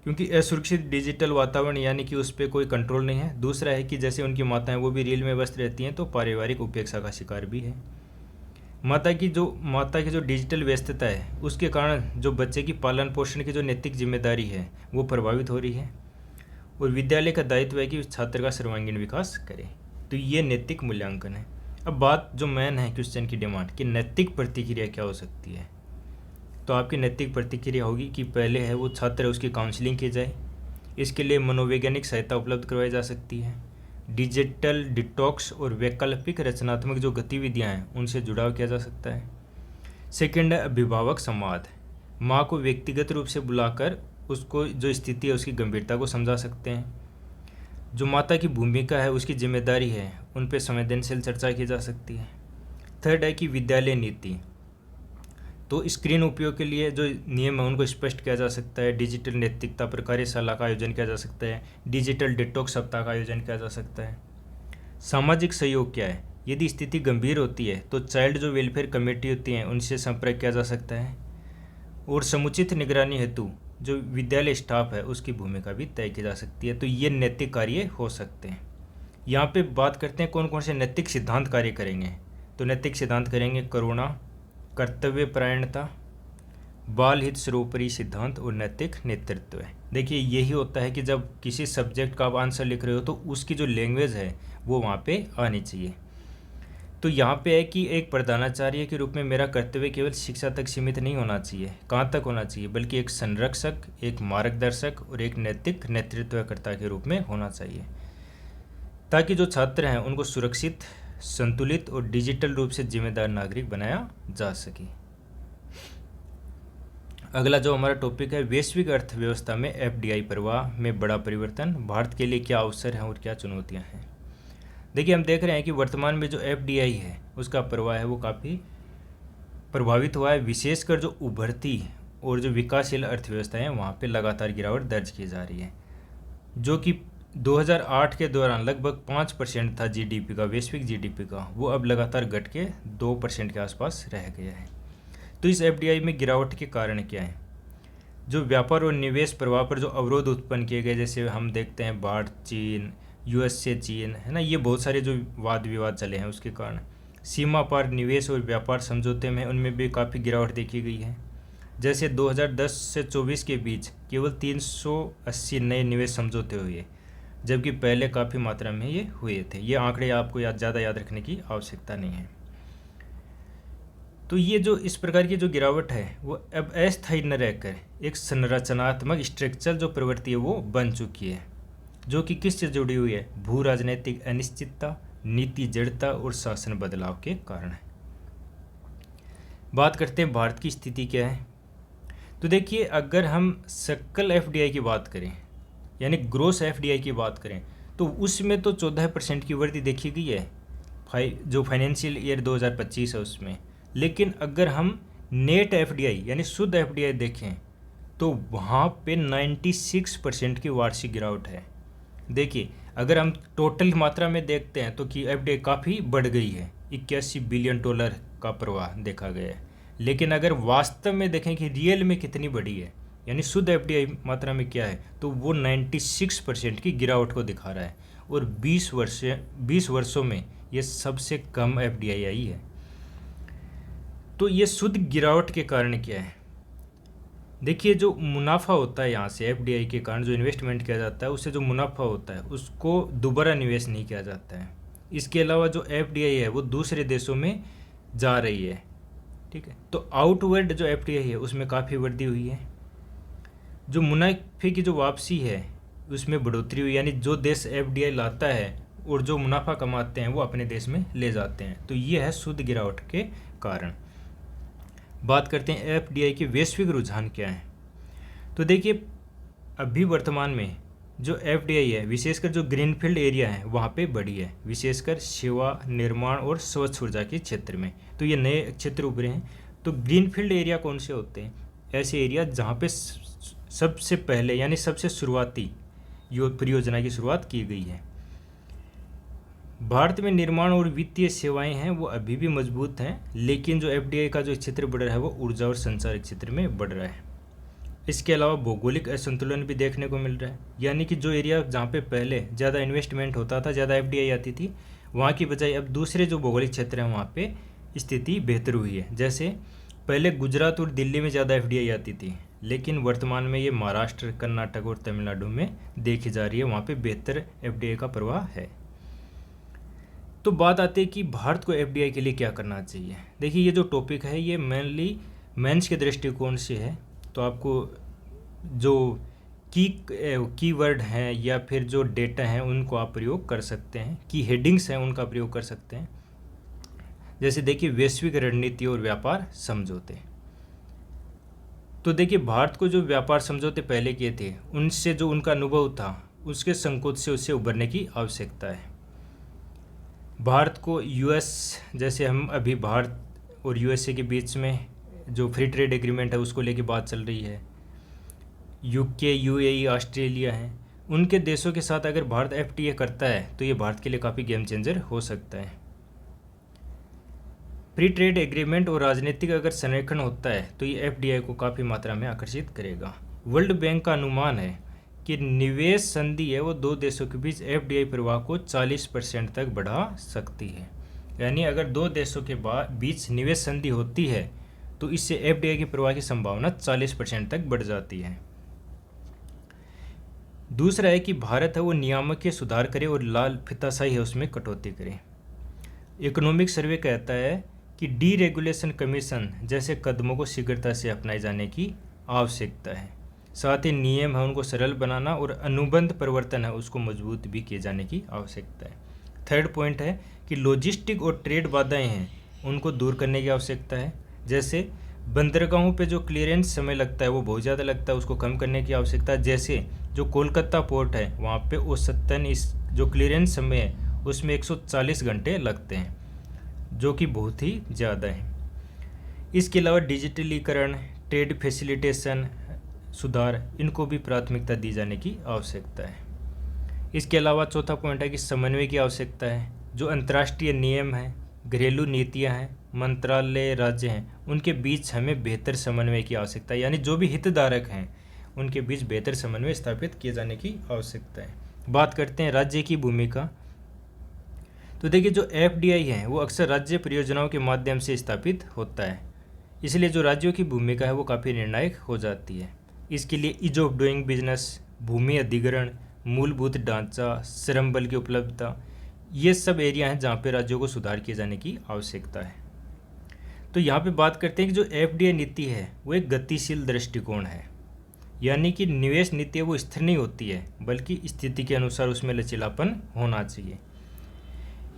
क्योंकि असुरक्षित डिजिटल वातावरण यानी कि उस पर कोई कंट्रोल नहीं है। दूसरा है कि जैसे उनकी माताएं वो भी रील में व्यस्त रहती हैं तो पारिवारिक उपेक्षा का शिकार भी है। माता की जो डिजिटल व्यस्तता है उसके कारण जो बच्चे की पालन पोषण की जो नैतिक जिम्मेदारी है वो प्रभावित हो रही है। और विद्यालय का दायित्व है कि छात्र का सर्वांगीण विकास करे। तो ये नैतिक मूल्यांकन है। अब बात जो मेन है क्वेश्चन की डिमांड कि नैतिक प्रतिक्रिया क्या हो सकती है। तो आपकी नैतिक प्रतिक्रिया होगी कि पहले है वो छात्र उसकी काउंसलिंग की जाए। इसके लिए मनोवैज्ञानिक सहायता उपलब्ध करवाई जा सकती है। डिजिटल डिटॉक्स और वैकल्पिक रचनात्मक जो गतिविधियां हैं उनसे जुड़ाव किया जा सकता है। सेकंड है अभिभावक संवाद। माँ को व्यक्तिगत रूप से बुलाकर उसको जो स्थिति है उसकी गंभीरता को समझा सकते हैं। जो माता की भूमिका है उसकी जिम्मेदारी है उन पर संवेदनशील चर्चा की जा सकती है। थर्ड है कि विद्यालय नीति। तो स्क्रीन उपयोग के लिए जो नियम है उनको स्पष्ट किया जा सकता है। डिजिटल नैतिकता पर कार्यशाला का आयोजन किया जा सकता है। डिजिटल डिटॉक्स सप्ताह का आयोजन किया जा सकता है। सामाजिक सहयोग क्या है। यदि स्थिति गंभीर होती है तो चाइल्ड जो वेलफेयर कमेटी होती हैं उनसे संपर्क किया जा सकता है। और समुचित निगरानी हेतु जो विद्यालय स्टाफ है उसकी भूमिका भी तय की जा सकती है। तो ये नैतिक कार्य हो सकते हैं। यहाँ पे बात करते हैं कौन कौन से नैतिक सिद्धांत कार्य करेंगे। तो नैतिक सिद्धांत करेंगे करुणा, कर्तव्य परायणता, बाल हित सर्वोपरि सिद्धांत और नैतिक नेतृत्व है। देखिए यही होता है कि जब किसी सब्जेक्ट का आप आंसर लिख रहे हो तो उसकी जो लैंग्वेज है वो वहाँ पे आनी चाहिए। तो यहाँ पे है कि एक प्रधानाचार्य के रूप में मेरा कर्तव्य केवल शिक्षा तक सीमित नहीं होना चाहिए। कहाँ तक होना चाहिए, बल्कि एक संरक्षक, एक मार्गदर्शक और एक नैतिक नेतृत्वकर्ता के रूप में होना चाहिए, ताकि जो छात्र हैं उनको सुरक्षित, संतुलित और डिजिटल रूप से जिम्मेदार नागरिक बनाया जा सके। अगला जो हमारा टॉपिक है, वैश्विक अर्थव्यवस्था में एफडीआई प्रवाह में बड़ा परिवर्तन, भारत के लिए क्या अवसर हैं और क्या चुनौतियां हैं। देखिए हम देख रहे हैं कि वर्तमान में जो एफडीआई है उसका प्रवाह है वो काफ़ी प्रभावित हुआ है। विशेषकर जो उभरती और जो विकासशील अर्थव्यवस्थाएं हैं वहाँ पे लगातार गिरावट दर्ज की जा रही है, जो कि 2008 के दौरान लगभग 5% था जीडीपी का, वैश्विक जीडीपी का, वो अब लगातार घट के 2% के आसपास रह गया है। तो इस एफडीआई में गिरावट के कारण क्या है। जो व्यापार और निवेश प्रवाह पर जो अवरोध उत्पन्न किए गए, जैसे हम देखते हैं भारत चीन, यूएस से चीन, है ना, ये बहुत सारे जो वाद विवाद चले हैं उसके कारण सीमा पार निवेश और व्यापार समझौते में उनमें भी काफ़ी गिरावट देखी गई है। जैसे 2010 से 24 के बीच केवल 380 नए निवेश समझौते हुए, जबकि पहले काफ़ी मात्रा में ये हुए थे। ये आंकड़े आपको ज़्यादा याद रखने की आवश्यकता नहीं है। तो ये जो इस प्रकार की जो गिरावट है वो अब अस्थायी न रहकर एक संरचनात्मक स्ट्रक्चर जो प्रवृत्ति है वो बन चुकी है, जो कि किससे जुड़ी हुई है, भू राजनीतिक अनिश्चितता, नीति जड़ता और शासन बदलाव के कारण है। बात करते हैं भारत की स्थिति क्या है। तो देखिए अगर हम सकल एफडीआई की बात करें यानी ग्रोस एफडीआई की बात करें तो उसमें तो 14% की वृद्धि देखी गई है जो फाइनेंशियल ईयर 2025 है उसमें। लेकिन अगर हम नेट एफडीआई यानी शुद्ध एफडीआई देखें तो वहाँ पे 96% की वार्षिक गिरावट है। देखिए अगर हम टोटल मात्रा में देखते हैं तो कि एफडीआई काफ़ी बढ़ गई है, 81 बिलियन डॉलर का प्रवाह देखा गया है। लेकिन अगर वास्तव में देखें कि रियल में कितनी बढ़ी है यानी शुद्ध एफडीआई मात्रा में क्या है, तो वो 96% की गिरावट को दिखा रहा है। और 20 वर्षों में ये सबसे कम एफडीआई आई है। तो ये शुद्ध गिरावट के कारण क्या है। देखिए जो मुनाफा होता है यहाँ से एफडीआई के कारण जो इन्वेस्टमेंट किया जाता है उससे जो मुनाफा होता है उसको दोबारा निवेश नहीं किया जाता है। इसके अलावा जो एफडीआई है वो दूसरे देशों में जा रही है, ठीक है। तो आउटवर्ड जो एफडीआई है उसमें काफ़ी वृद्धि हुई है। जो मुनाफे की जो वापसी है उसमें बढ़ोतरी हुई, यानी जो देश एफडीआई लाता है और जो मुनाफा कमाते हैं वो अपने देश में ले जाते हैं। तो ये है शुद्ध गिरावट के कारण। बात करते हैं एफडीआई के वैश्विक रुझान क्या है। तो देखिए अभी वर्तमान में जो एफडीआई है विशेषकर जो ग्रीनफील्ड एरिया है वहाँ पे बढ़ी है, विशेषकर सेवा, निर्माण और स्वच्छ ऊर्जा के क्षेत्र में। तो ये नए क्षेत्र उभरे हैं। तो ग्रीनफील्ड एरिया कौन से होते हैं, ऐसे एरिया जहाँ पे सबसे पहले यानी सबसे शुरुआती परियोजना की शुरुआत की गई है। भारत में निर्माण और वित्तीय सेवाएं हैं वो अभी भी मजबूत हैं, लेकिन जो एफडीआई का जो क्षेत्र बढ़ रहा है वो ऊर्जा और संचार क्षेत्र में बढ़ रहा है। इसके अलावा भौगोलिक असंतुलन भी देखने को मिल रहा है, यानी कि जो एरिया जहाँ पे पहले ज़्यादा इन्वेस्टमेंट होता था, ज़्यादा एफडीआई आती थी, वहाँ की बजाय अब दूसरे जो भौगोलिक क्षेत्र हैं वहाँ पे स्थिति बेहतर हुई है। जैसे पहले गुजरात और दिल्ली में ज़्यादा एफडीआई आती थी, लेकिन वर्तमान में ये महाराष्ट्र, कर्नाटक और तमिलनाडु में देखी जा रही है, वहाँ पे बेहतर एफडीआई का प्रवाह है। तो बात आती है कि भारत को एफडीआई के लिए क्या करना चाहिए। देखिए, ये जो टॉपिक है ये मेनली मेंस के दृष्टिकोण से है, तो आपको जो कीवर्ड हैं या फिर जो डेटा हैं उनको आप प्रयोग कर सकते हैं, की हेडिंग्स हैं उनका प्रयोग कर सकते हैं। जैसे देखिए, वैश्विक रणनीति और व्यापार समझौते। तो देखिए, भारत को जो व्यापार समझौते पहले किए थे उनसे जो उनका अनुभव था उसके संकोच से उससे उभरने की आवश्यकता है। भारत को यूएस, जैसे हम अभी भारत और यूएसए के बीच में जो फ्री ट्रेड एग्रीमेंट है उसको लेके बात चल रही है, यूके, यूएई, ऑस्ट्रेलिया हैं, उनके देशों के साथ अगर भारत एफटीए करता है तो ये भारत के लिए काफ़ी गेम चेंजर हो सकता है। फ्री ट्रेड एग्रीमेंट और राजनीतिक अगर संरेखण होता है तो ये एफडीआई को काफ़ी मात्रा में आकर्षित करेगा। वर्ल्ड बैंक का अनुमान है कि निवेश संधि है वो दो देशों के बीच एफडीआई प्रवाह को 40% तक बढ़ा सकती है। यानी अगर दो देशों के बीच निवेश संधि होती है तो इससे एफडीआई के प्रवाह की संभावना 40% तक बढ़ जाती है। दूसरा है कि भारत है वो नियामक के सुधार करे और लाल फीताशाही है उसमें कटौती करे। इकोनॉमिक सर्वे कहता है कि डीरेगुलेशन कमीशन जैसे कदमों को शीघ्रता से अपनाए जाने की आवश्यकता है। साथ ही नियम है उनको सरल बनाना और अनुबंध परिवर्तन है उसको मजबूत भी किए जाने की आवश्यकता है। थर्ड पॉइंट है कि लॉजिस्टिक और ट्रेड बाधाएं हैं उनको दूर करने की आवश्यकता है। जैसे बंदरगाहों पे जो क्लियरेंस समय लगता है वो बहुत ज़्यादा लगता है, उसको कम करने की आवश्यकता है। जैसे जो कोलकाता पोर्ट है वहाँ पे औसतन इस जो क्लियरेंस समय है उसमें 140 घंटे लगते हैं, जो कि बहुत ही ज़्यादा है। इसके अलावा डिजिटलीकरण, ट्रेड फैसिलिटेशन सुधार, इनको भी प्राथमिकता दी जाने की आवश्यकता है। इसके अलावा चौथा पॉइंट है कि समन्वय की आवश्यकता है। जो अंतर्राष्ट्रीय नियम हैं, घरेलू नीतियां हैं, मंत्रालय, राज्य हैं, उनके बीच हमें बेहतर समन्वय की आवश्यकता है। यानी जो भी हितधारक हैं उनके बीच बेहतर समन्वय स्थापित किए जाने की आवश्यकता है। बात करते हैं राज्य की भूमिका। तो देखिए, जो एफडीआई है वो अक्सर राज्य परियोजनाओं के माध्यम से स्थापित होता है, इसलिए जो राज्यों की भूमिका है वो काफ़ी निर्णायक हो जाती है। इसके लिए ईज ऑफ डूइंग बिजनेस, भूमि अधिग्रहण, मूलभूत ढांचा, श्रम बल की उपलब्धता, ये सब एरिया हैं जहाँ पे राज्यों को सुधार किए जाने की आवश्यकता है। तो यहाँ पे बात करते हैं कि जो एफडीआई नीति है वो एक गतिशील दृष्टिकोण है, यानी कि निवेश नीति वो स्थिर नहीं होती है बल्कि स्थिति के अनुसार उसमें लचीलापन होना चाहिए।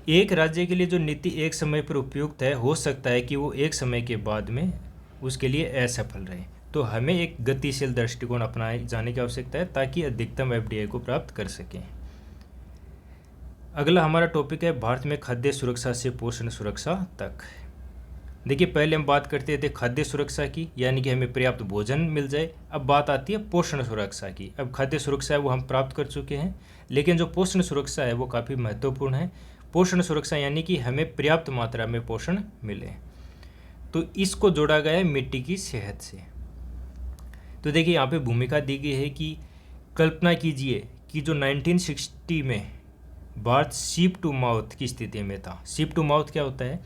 एक राज्य के लिए जो नीति एक समय पर उपयुक्त है, हो सकता है कि वो एक समय के बाद में उसके लिए असफल रहे। तो हमें एक गतिशील दृष्टिकोण अपनाए जाने की आवश्यकता है ताकि अधिकतम एफडीआई को प्राप्त कर सकें। अगला हमारा टॉपिक है भारत में खाद्य सुरक्षा से पोषण सुरक्षा तक। देखिए, पहले हम बात करते थे खाद्य सुरक्षा की, यानी कि हमें पर्याप्त भोजन मिल जाए। अब बात आती है पोषण सुरक्षा की। अब खाद्य सुरक्षा है वो हम प्राप्त कर चुके हैं, लेकिन जो पोषण सुरक्षा है वो काफ़ी महत्वपूर्ण है। पोषण सुरक्षा यानी कि हमें पर्याप्त मात्रा में पोषण मिले, तो इसको जोड़ा गया है मिट्टी की सेहत से। तो देखिए, यहाँ पे भूमिका दी गई है कि कल्पना कीजिए कि जो 1960 में भारत सीप टू माउथ की स्थिति में था। सीप टू माउथ क्या होता है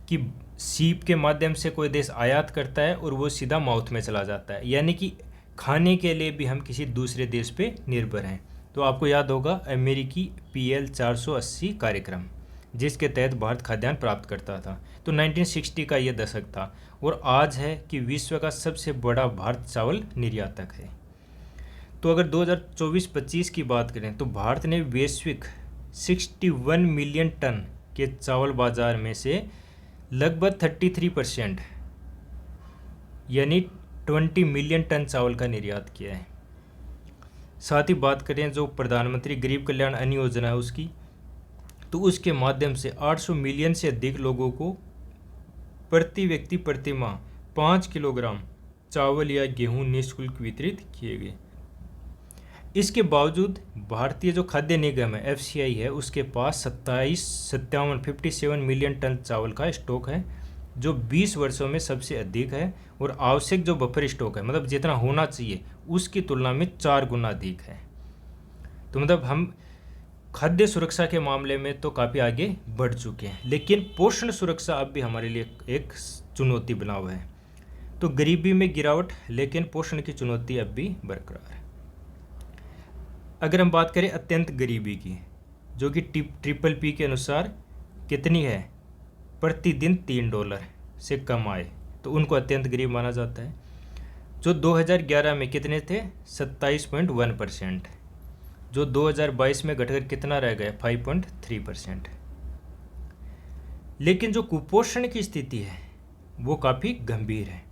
कि सीप के माध्यम से कोई देश आयात करता है और वो सीधा माउथ में चला जाता है, यानी कि खाने के लिए भी हम किसी दूसरे देश पे निर्भर हैं। तो आपको याद होगा अमेरिकी PL 480 कार्यक्रम, जिसके तहत भारत खाद्यान्न प्राप्त करता था। तो 1960 का ये दशक था और आज है कि विश्व का सबसे बड़ा भारत चावल निर्यातक है। तो अगर 2024-25 की बात करें तो भारत ने वैश्विक 61 मिलियन टन के चावल बाजार में से लगभग 33% यानी 20 मिलियन टन चावल का निर्यात किया है। साथ ही बात करें जो प्रधानमंत्री गरीब कल्याण अन्न योजना है उसकी, तो उसके माध्यम से 800 मिलियन से अधिक लोगों को प्रति व्यक्ति प्रति माह 5 किलोग्राम चावल या गेहूं निःशुल्क वितरित किए गए। इसके बावजूद भारतीय जो खाद्य निगम है FCI है उसके पास 57 मिलियन टन चावल का स्टॉक है, जो 20 वर्षों में सबसे अधिक है, और आवश्यक जो बफर स्टॉक है, मतलब जितना होना चाहिए उसकी तुलना में 4 गुना अधिक है। तो मतलब हम खाद्य सुरक्षा के मामले में तो काफ़ी आगे बढ़ चुके हैं, लेकिन पोषण सुरक्षा अब भी हमारे लिए एक चुनौती बना हुआ है। तो गरीबी में गिरावट, लेकिन पोषण की चुनौती अब भी बरकरार है। अगर हम बात करें अत्यंत गरीबी की, जो कि ट्रिपल पी के अनुसार कितनी है, प्रतिदिन $3 से कम आए, तो उनको अत्यंत गरीब माना जाता है। जो 2011 में कितने थे, 27.1%, जो 2022 में घटकर कितना रह गया, 5.3%। लेकिन जो कुपोषण की स्थिति है वो काफ़ी गंभीर है।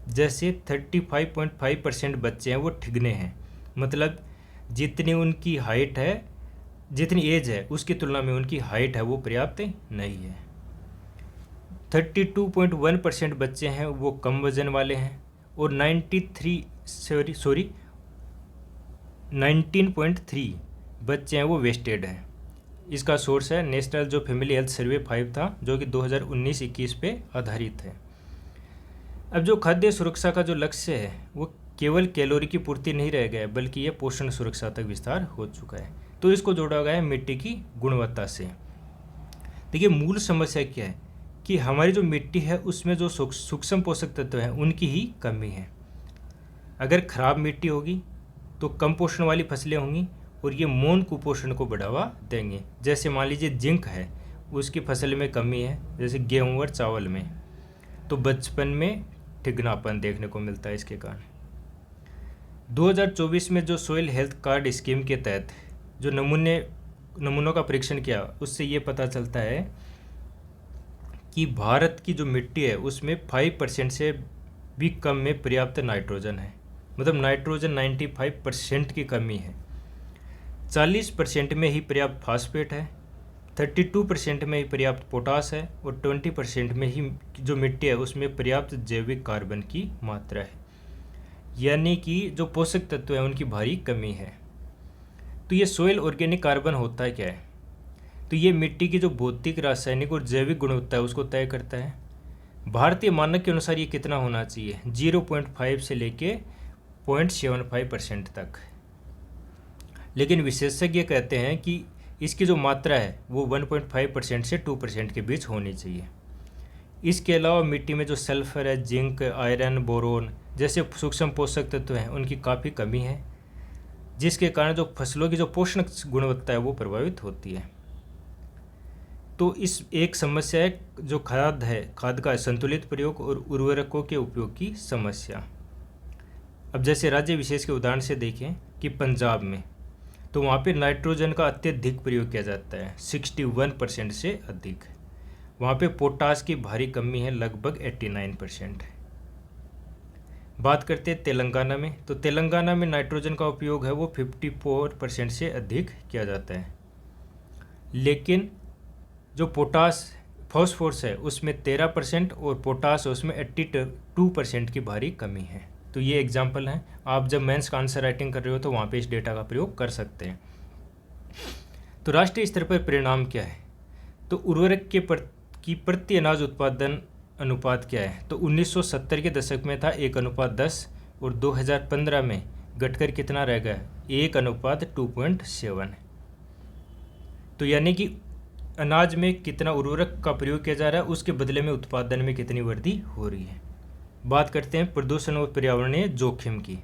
जैसे 35.5% बच्चे हैं वो ठिगने हैं, मतलब जितनी उनकी हाइट है, जितनी एज है उसकी तुलना में उनकी हाइट है वो पर्याप्त नहीं है। 32.1% बच्चे हैं वो कम वजन वाले हैं, और 19.3 बच्चे हैं वो वेस्टेड हैं। इसका सोर्स है नेशनल जो फैमिली हेल्थ सर्वे 5 था, जो कि 2019-21 पे आधारित है। अब जो खाद्य सुरक्षा का जो लक्ष्य है वो केवल कैलोरी की पूर्ति नहीं रह गया है, बल्कि ये पोषण सुरक्षा तक विस्तार हो चुका है। तो इसको जोड़ा गया है मिट्टी की गुणवत्ता से। देखिए, मूल समस्या क्या है कि हमारी जो मिट्टी है उसमें जो सूक्ष्म पोषक तत्व हैं उनकी ही कमी है। अगर खराब मिट्टी होगी तो कम पोषण वाली फसलें होंगी, और ये मौन कुपोषण को बढ़ावा देंगे। जैसे मान लीजिए जिंक है, उसकी फसल में कमी है, जैसे गेहूं और चावल में, तो बचपन में ठिगनापन देखने को मिलता है इसके कारण। 2024 में जो सोइल हेल्थ कार्ड स्कीम के तहत जो नमूनों का परीक्षण किया, उससे ये पता चलता है कि भारत की जो मिट्टी है उसमें 5% से भी कम में पर्याप्त नाइट्रोजन है, मतलब नाइट्रोजन 95% की कमी है। 40% में ही पर्याप्त फास्फेट है, 32% में ही पर्याप्त पोटास है, और 20% में ही जो मिट्टी है उसमें पर्याप्त जैविक कार्बन की मात्रा है। यानी कि जो पोषक तत्व है उनकी भारी कमी है। तो ये सोइल ऑर्गेनिक कार्बन होता है क्या है, तो ये मिट्टी की जो भौतिक, रासायनिक और जैविक गुणवत्ता है उसको तय करता है। भारतीय मानक के अनुसार ये कितना होना चाहिए, 0.5 से लेके 0.75% तक। लेकिन विशेषज्ञ कहते हैं कि इसकी जो मात्रा है वो 1.5% से 2% के बीच होनी चाहिए। इसके अलावा मिट्टी में जो सल्फर है, जिंक, आयरन, बोरोन जैसे सूक्ष्म पोषक तत्व हैं उनकी काफ़ी कमी है, जिसके कारण जो फसलों की जो पोषण गुणवत्ता है वो प्रभावित होती है। तो इस एक समस्या है जो खाद का संतुलित प्रयोग और उर्वरकों के उपयोग की समस्या। अब जैसे राज्य विशेष के उदाहरण से देखें कि पंजाब में, तो वहाँ पे नाइट्रोजन का अत्यधिक प्रयोग किया जाता है, 61% से अधिक। वहाँ पे पोटास की भारी कमी है, लगभग 89%। बात करते हैं तेलंगाना में, तो तेलंगाना में नाइट्रोजन का उपयोग है वो 54% से अधिक किया जाता है, लेकिन जो फॉस्फोरस है उसमें 13% और पोटास उसमें 82% की भारी कमी है। तो ये एग्जाम्पल हैं, आप जब मेंस का आंसर राइटिंग कर रहे हो तो वहाँ पे इस डेटा का प्रयोग कर सकते हैं। तो राष्ट्रीय स्तर पर परिणाम क्या है, तो उर्वरक की प्रति अनाज उत्पादन अनुपात क्या है, तो 1970 के दशक में था 1:10, और 2015 में घटकर कितना रह गया, 1:2.7। तो यानी कि अनाज में कितना उर्वरक का प्रयोग किया जा रहा है उसके बदले में उत्पादन में कितनी वृद्धि हो रही है। बात करते हैं प्रदूषण और पर्यावरणीय जोखिम की।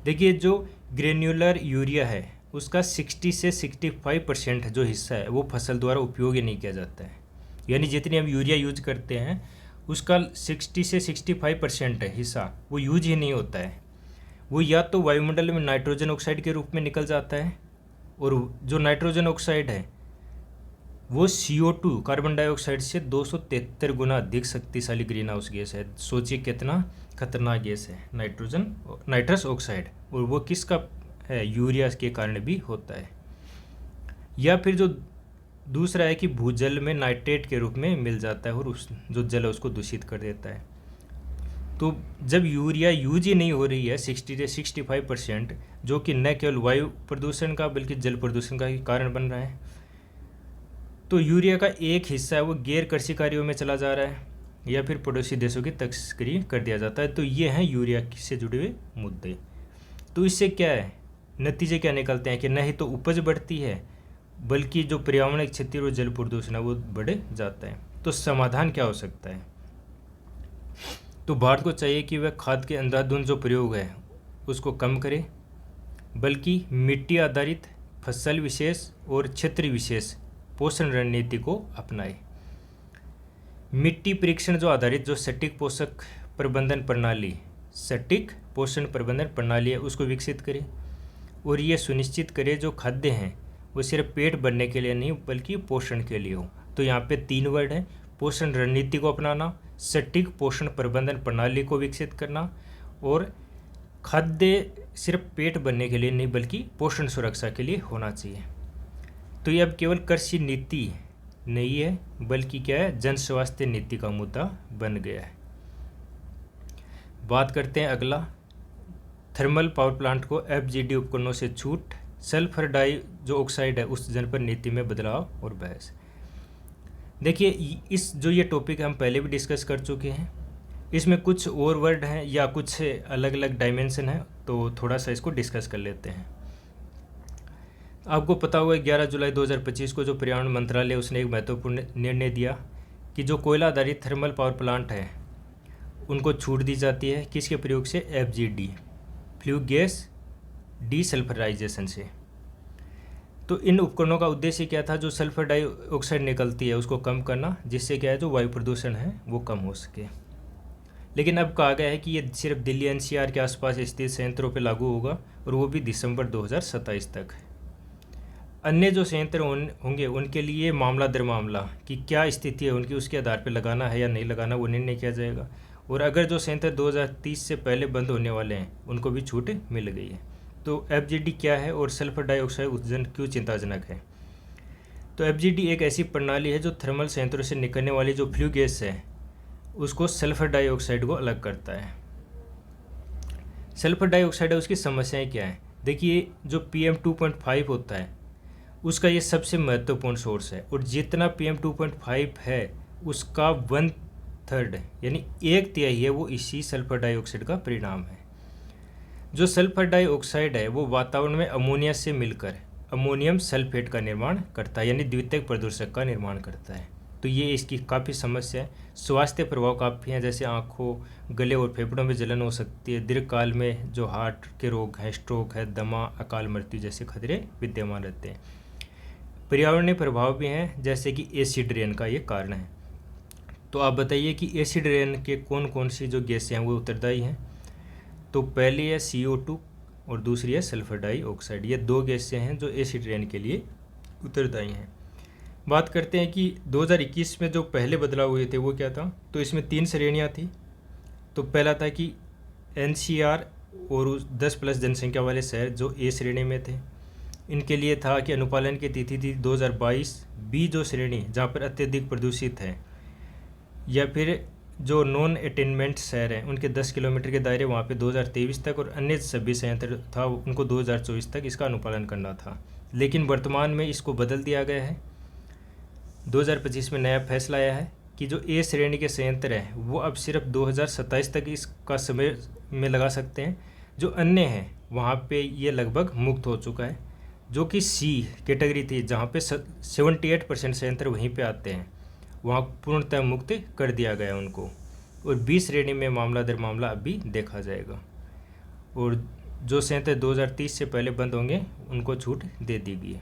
देखिए, जो ग्रेन्युलर यूरिया है उसका 60 से 65% जो हिस्सा है वो फसल द्वारा उपयोग ही नहीं किया जाता है। यानी जितनी हम यूरिया यूज करते हैं उसका 60 से 65% हिस्सा वो यूज ही नहीं होता है। वो या तो वायुमंडल में नाइट्रोजन ऑक्साइड के रूप में निकल जाता है, और जो नाइट्रोजन ऑक्साइड है वो CO2 कार्बन डाइऑक्साइड से 273 गुना अधिक शक्तिशाली ग्रीन हाउस गैस है। सोचिए कितना खतरनाक गैस है नाइट्रस ऑक्साइड, और वो किसका है, यूरिया के कारण भी होता है। या फिर जो दूसरा है कि भूजल में नाइट्रेट के रूप में मिल जाता है और उस जो जल है उसको दूषित कर देता है। तो जब यूरिया यूज ही नहीं हो रही है 60 से 65%, जो कि न केवल वायु प्रदूषण का बल्कि जल प्रदूषण का ही कारण बन रहा है, तो यूरिया का एक हिस्सा है वो गैर कृषि कार्यों में चला जा रहा है या फिर पड़ोसी देशों की तस्करी कर दिया जाता है। तो ये हैं यूरिया से जुड़े हुए मुद्दे। तो इससे क्या है, नतीजे क्या निकलते हैं कि न ही तो उपज बढ़ती है बल्कि जो पर्यावरणिक क्षति और जल प्रदूषण है वो बढ़ जाता है। तो समाधान क्या हो सकता है? तो भारत को चाहिए कि वह खाद के अंधाधुंध जो प्रयोग है उसको कम करे, बल्कि मिट्टी आधारित, फसल विशेष और क्षेत्र विशेष पोषण रणनीति को अपनाए। मिट्टी परीक्षण जो आधारित जो सटीक पोषण प्रबंधन प्रणाली है उसको विकसित करें और ये सुनिश्चित करे जो खाद्य हैं वो सिर्फ पेट भरने के लिए नहीं बल्कि पोषण के लिए हो। तो यहाँ पे 3 वर्ड है, पोषण रणनीति को अपनाना, सटीक पोषण प्रबंधन प्रणाली को विकसित करना और खाद्य सिर्फ पेट भरने के लिए नहीं बल्कि पोषण सुरक्षा के लिए होना चाहिए। तो ये अब केवल कृषि नीति नहीं है बल्कि क्या है, जन स्वास्थ्य नीति का मुद्दा बन गया है। बात करते हैं अगला, थर्मल पावर प्लांट को FGD उपकरणों से छूट, सल्फर डाई जो ऑक्साइड है उस जन पर नीति में बदलाव और बहस। देखिए इस जो ये टॉपिक हम पहले भी डिस्कस कर चुके हैं, इसमें कुछ और वर्ड हैं या कुछ अलग अलग डायमेंशन है, तो थोड़ा सा इसको डिस्कस कर लेते हैं। आपको पता होगा 11 जुलाई 2025 को जो पर्यावरण मंत्रालय उसने एक महत्वपूर्ण निर्णय दिया कि जो कोयला आधारित थर्मल पावर प्लांट है उनको छूट दी जाती है किसके प्रयोग से, FGD फ्ल्यू गैस डीसल्फराइजेशन से। तो इन उपकरणों का उद्देश्य क्या था, जो सल्फर डाइऑक्साइड निकलती है उसको कम करना, जिससे क्या है जो वायु प्रदूषण है वो कम हो सके। लेकिन अब कहा गया है कि ये सिर्फ दिल्ली NCR के आसपास स्थित संयंत्रों पर लागू होगा और वो भी दिसंबर 2027 तक। अन्य जो संयंत्र होंगे उनके लिए मामला दर मामला कि क्या स्थिति है उनकी, उसके आधार पर लगाना है या नहीं लगाना वो निर्णय किया जाएगा। और अगर जो संयंत्र 2030 से पहले बंद होने वाले हैं उनको भी छूट मिल गई है। तो FGD क्या है और सल्फर डाइऑक्साइड उत्सर्जन क्यों चिंताजनक है? तो FGD एक ऐसी प्रणाली है जो थर्मल संयंत्रों से निकलने वाली जो फ्ल्यू गैस है उसको सल्फर डाइऑक्साइड को अलग करता है। सल्फर डाइऑक्साइड है उसकी समस्याएं क्या है? देखिए जो PM 2.5 होता है उसका ये सबसे महत्वपूर्ण सोर्स है और जितना PM 2.5 है उसका 1/3 यानी 1/3 है वो इसी सल्फर डाइऑक्साइड का परिणाम है। जो सल्फर डाइऑक्साइड है वो वातावरण में अमोनिया से मिलकर अमोनियम सल्फेट का निर्माण करता है यानी द्वितीयक प्रदूषक का निर्माण करता है। तो ये इसकी काफ़ी समस्या है। स्वास्थ्य प्रभाव काफ़ी हैं, जैसे आँखों, गले और फेफड़ों में जलन हो सकती है। दीर्घकाल में जो हार्ट के रोग हैं, स्ट्रोक है, दमा, अकाल मृत्यु जैसे खतरे विद्यमान रहते हैं। पर्यावरणीय प्रभाव भी हैं, जैसे कि एसिड रेन का ये कारण है। तो आप बताइए कि एसिड रेन के कौन कौन सी जो गैसें हैं वो उत्तरदायी हैं? तो पहली है CO2 और दूसरी है सल्फर डाइऑक्साइड। ये 2 गैसें हैं जो एसिड रेन के लिए उत्तरदायी हैं। बात करते हैं कि 2021 में जो पहले बदलाव हुए थे वो क्या था? तो इसमें 3 श्रेणियाँ थी। तो पहला था कि NCR और 10+ जनसंख्या वाले शहर जो A श्रेणी में थे, इनके लिए था कि अनुपालन की तिथि थी 2022। B जो श्रेणी जहाँ पर अत्यधिक प्रदूषित है या फिर जो नॉन अटेनमेंट शहर हैं उनके 10 किलोमीटर के दायरे वहाँ पे 2023 तक, और अन्य सभी संयंत्र था उनको 2024 तक इसका अनुपालन करना था। लेकिन वर्तमान में इसको बदल दिया गया है। 2025 में नया फैसला आया है कि जो A श्रेणी के संयंत्र हैं वो अब सिर्फ 2027 तक इसका समय में लगा सकते हैं। जो अन्य हैं वहाँ पे ये लगभग मुक्त हो चुका है। जो कि C कैटेगरी थी जहाँ पे 78% संयंत्र वहीं पे आते हैं, वहाँ पूर्णतः मुक्त कर दिया गया उनको। और B श्रेणी में मामला दर मामला अभी देखा जाएगा। और जो संयंत्र 2030 से पहले बंद होंगे उनको छूट दे दी गई है।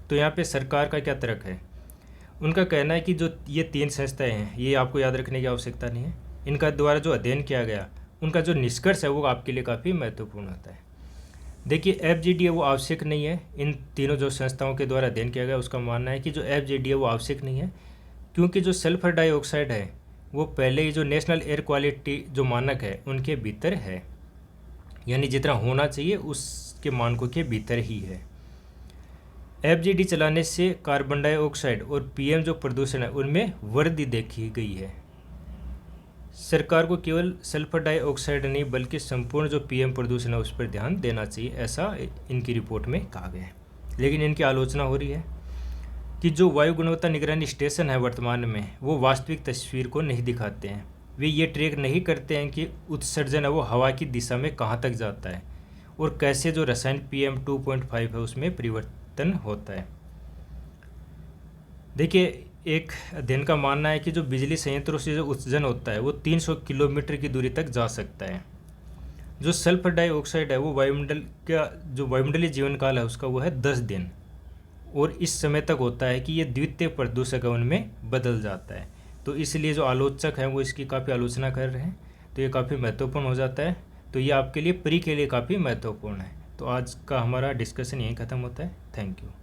तो यहाँ पे सरकार का क्या तर्क है? उनका कहना है कि जो ये 3 संस्थाएं हैं ये आपको याद रखने की आवश्यकता नहीं है। इनका द्वारा जो अध्ययन किया गया उनका जो निष्कर्ष है वो आपके लिए काफ़ी महत्वपूर्ण होता है। देखिए FGD है वो आवश्यक नहीं है। इन तीनों जो संस्थाओं के द्वारा अध्ययन किया गया उसका मानना है कि जो FGD है वो आवश्यक नहीं है, क्योंकि जो सल्फर डाइऑक्साइड है वो पहले ही जो नेशनल एयर क्वालिटी जो मानक है उनके भीतर है, यानी जितना होना चाहिए उसके मानकों के भीतर ही है। FGD चलाने से कार्बन डाइऑक्साइड और PM जो प्रदूषण है उनमें वृद्धि देखी गई है। सरकार को केवल सल्फर डाइऑक्साइड नहीं बल्कि संपूर्ण जो PM प्रदूषण है उस पर ध्यान देना चाहिए, ऐसा इनकी रिपोर्ट में कहा गया है। लेकिन इनकी आलोचना हो रही है कि जो वायु गुणवत्ता निगरानी स्टेशन है वर्तमान में वो वास्तविक तस्वीर को नहीं दिखाते हैं। वे ये ट्रैक नहीं करते हैं कि उत्सर्जन है वो हवा की दिशा में कहाँ तक जाता है और कैसे जो रसायन PM 2.5 है उसमें परिवर्तन होता है। देखिए, एक अध्ययन का मानना है कि जो बिजली संयंत्रों से जो उत्सर्जन होता है वो 300 किलोमीटर की दूरी तक जा सकता है। जो सल्फर डाइऑक्साइड है वो वायुमंडल का जो वायुमंडलीय जीवन काल है उसका वो है 10 दिन, और इस समय तक होता है कि ये द्वितीय प्रदूषक है उनमें बदल जाता है। तो इसलिए जो आलोचक हैं वो इसकी काफ़ी आलोचना कर रहे हैं, तो ये काफ़ी महत्वपूर्ण हो जाता है। तो ये आपके लिए प्री के लिए काफ़ी महत्वपूर्ण है। तो आज का हमारा डिस्कशन यहीं ख़त्म होता है। Thank you.